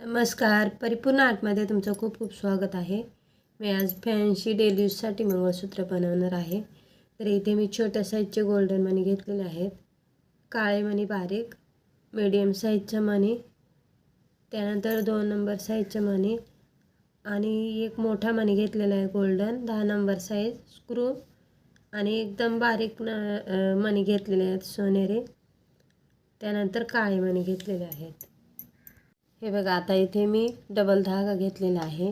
नमस्कार. परिपूर्ण आर्टमध्ये तुमचं खूप खूप स्वागत आहे. मी आज फॅन्सी डेली यूजसाठी मंगळसूत्र बनवणार आहे. तर इथे मी छोट्या साईजचे गोल्डन मणी घेतलेले आहेत. काळे मणी बारीक, मीडियम साईजचे मणी, त्यानंतर 2 नंबर साईजचे मणी आणि एक मोठा मणी घेतलेला आहे गोल्डन 10 नंबर साईज स्क्रू आणि एकदम बारीक मणी घेतलेले आहेत सोनेरी. त्यानंतर काळे मणी घेतलेले आहेत. हे बघा, आता इथे मी डबल धागा घेतलेला आहे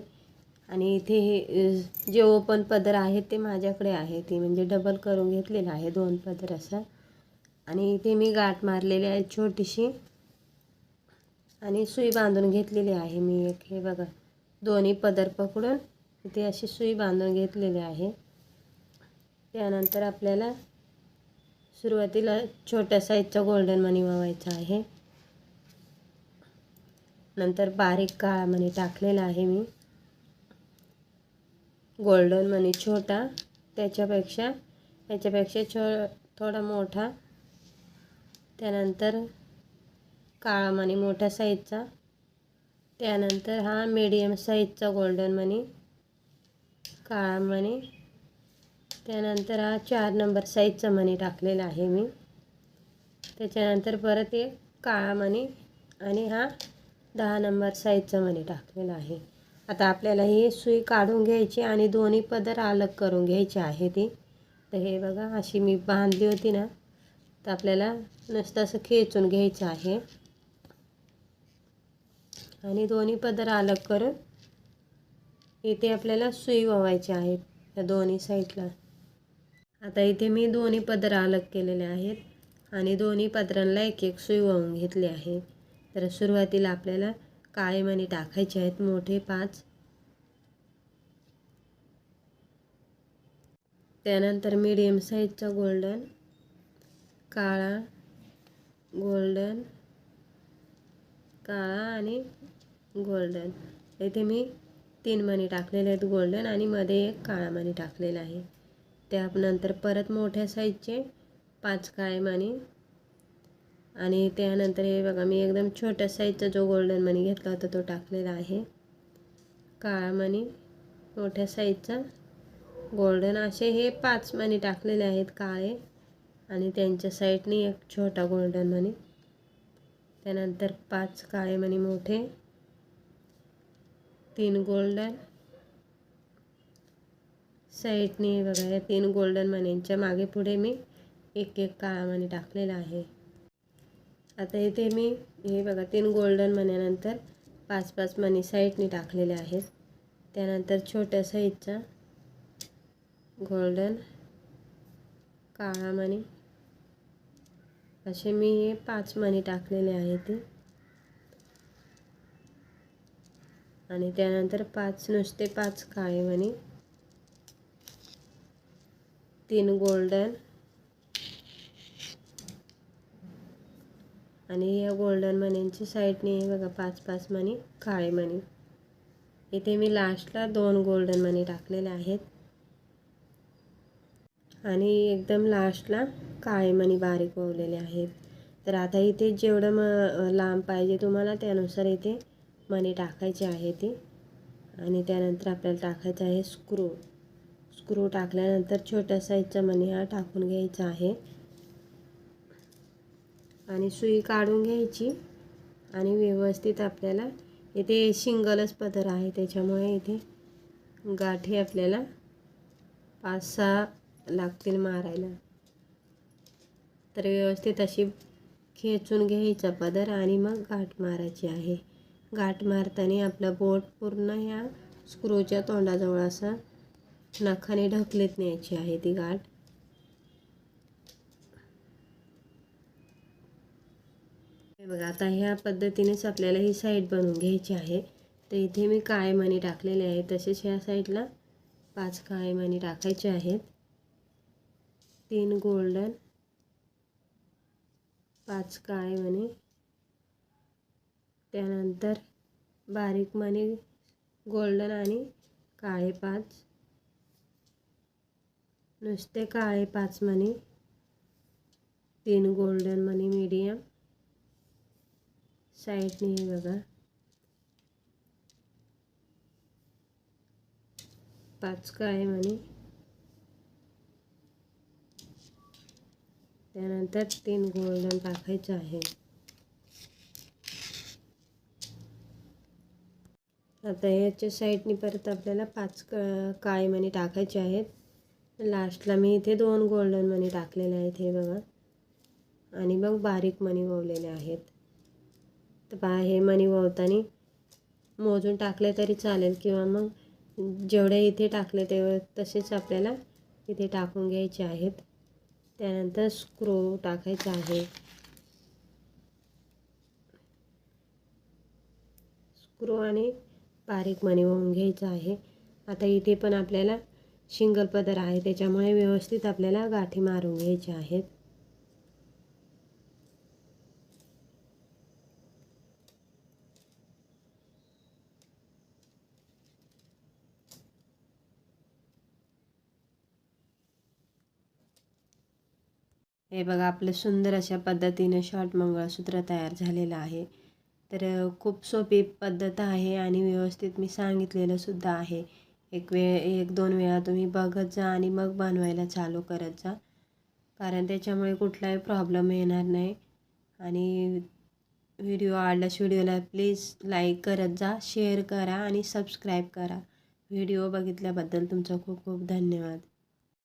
आणि इथे हे जे ओपन पदर आहे ते माझ्याकडे आहे, ती म्हणजे डबल करून घेतलेला आहे 2 पदर असा. आणि इथे मी गाठ मारलेली आहे छोटीशी आणि सुई बांधून घेतलेली आहे मी एक. हे बघा, दोन्ही पदर पकडून इथे अशी सुई बांधून घेतलेली आहे. त्यानंतर आपल्याला सुरुवातीला छोट्या साईजचा गोल्डन मणी वावायचा आहे. नंतर बारीक काळा मणी टाकलेला आहे मी. गोल्डन मणी छोटा, याच्यापेक्षा थोडा मोठा. त्यानंतर काळा मणी मोठ्या साईजचा. त्यानंतर हा मीडियम साईजचा गोल्डन मणी, काळा मणी. त्यानंतर हा 4 नंबर साईजचा मणी टाकलेला आहे मी. त्याच्यानंतर परत एक काळा मणी आणि हा 10 नंबर साईजचा मणी टाकलेला आहे. आता आपल्याला ही सुई काढून घ्यायची आणि दोन्ही पदर अलग करून घ्यायचे आहे ती. तर हे बघा, अशी मी बांधली होती ना, तर आपल्याला नुसतं असं खेचून घ्यायचं आहे आणि दोन्ही पदर अलग करून इथे आपल्याला सुई ओवायची आहे या दोन्ही साईडला. आता इथे मी दोन्ही पदर अलग केलेले आहेत आणि दोन्ही पदरांना एक एक सुई ओवून घेतली आहे. तर सुरुवातीला आपल्याला काळे मणी टाकायचे आहेत मोठे 5. त्यानंतर मीडियम साईजचा गोल्डन, काळा, गोल्डन, काळा आणि गोल्डन. इथे मी 3 मणी टाकलेले आहेत गोल्डन आणि मध्ये एक काळा मणी टाकलेला आहे. त्यानंतर परत मोठ्या साईजचे 5 काळे मणी आणि त्यानंतर हे बघा, मी एकदम छोट्या साईजचा जो गोल्डन मणी घेतला होता तो टाकलेला आहे. काळा मणी, मोठ्या साईजचा गोल्डन, असे हे 5 मणी टाकलेले आहेत काळे आणि त्यांच्या साईडने एक छोटा गोल्डन मणी. त्यानंतर 5 काळे मणी मोठे, 3 गोल्डन साईडने. बघा, या 3 गोल्डन मण्यांच्या मागे पुढे मी एक एक काळा मणी टाकलेला आहे. आता इथे मी हे बघा 3 गोल्डन मण्यानंतर 5-5 मणी साईडने टाकलेले आहेत. त्यानंतर छोट्या साईजचा गोल्डन, काळा मणी, असे मी हे 5 मणी टाकलेले आहेत. आणि त्यानंतर नुसते 5 काळे मणी, 3 गोल्डन आणि या गोल्डन मण्यांची साईडने हे बघा 5-5 मणी काळे मणी. इथे मी लास्टला 2 गोल्डन मणी टाकलेले आहेत आणि एकदम लास्टला काळे मणी बारीक ओवलेले आहेत. तर आता इथे जेवढं लांब पाहिजे तुम्हाला त्यानुसार इथे मणी टाकायचे आहे ते. आणि त्यानंतर आपल्याला टाकायचं आहे स्क्रू टाकल्यानंतर छोट्या साईजचा मणी हा टाकून घ्यायचा आहे आणि सुई काढून घ्यायची. आणि व्यवस्थित आपल्याला इथे सिंगलच पदर आहे त्याच्यामुळे इथे गाठी आपल्याला 5-6 लागतील मारायला. तर व्यवस्थित अशी खेचून घ्यायचा पदर आणि मग गाठ मारायची आहे. गाठ मारताना आपला बोट पूर्ण ह्या स्क्रूच्या तोंडाजवळ असा नखाने ढकलत न्यायची आहे ती गाठ. हे बघा, आता ह्या पद्धतीनेच आपल्याला ही साईड बनवून घ्यायची आहे. तर इथे मी काळे मणी टाकलेले आहेत, तसेच ह्या साईडला 5 काळे मणी टाकायचे आहेत. 3 गोल्डन, 5 काळे मणी, त्यानंतर बारीक मणी गोल्डन आणि काळे 5, नुसते काळे 5 मणी, 3 गोल्डन मणी मीडियम साईडने. हे बघा, 5 काळे मणी, त्यानंतर 3 गोल्डन टाकायचे आहे. आता याच्या साईडनी परत आपल्याला 5 काळे मणी टाकायचे आहेत. लास्टला मी इथे 2 गोल्डन मणी टाकलेले आहेत, हे बघा. आणि मग बारीक मणी ववलेले आहेत. तर पहा, हे मणी ववताना मोजून टाकले तरी चालेल, किंवा मग जेवढे इथे टाकले तेवढे तसेच आपल्याला इथे टाकून घ्यायचे आहेत. त्यानंतर स्क्रू टाकायचा आहे. स्क्रू आणि बारीक मणी वळून घ्यायचं आहे. आता इथे पण आपल्याला शिंगल पदर आहे, त्याच्यामुळे व्यवस्थित आपल्याला गाठी मारून घ्यायच्या आहेत. हे बघा, आपलं सुंदर अशा पद्धतीने शॉर्ट मंगळसूत्र तयार झालेलं आहे. तर खूप सोपी पद्धत आहे आणि व्यवस्थित मी सांगितलेलं सुद्धा आहे. 1-2 वेळा तुम्ही बघत जा आणि मग बनवायला चालू करत जा, कारण त्याच्यामुळे कुठलाही प्रॉब्लेम येणार नाही. आणि व्हिडिओ आवडल्यास व्हिडिओला प्लीज लाईक करत जा, शेअर करा आणि सबस्क्राईब करा. व्हिडिओ बघितल्याबद्दल तुमचा खूप खूप धन्यवाद.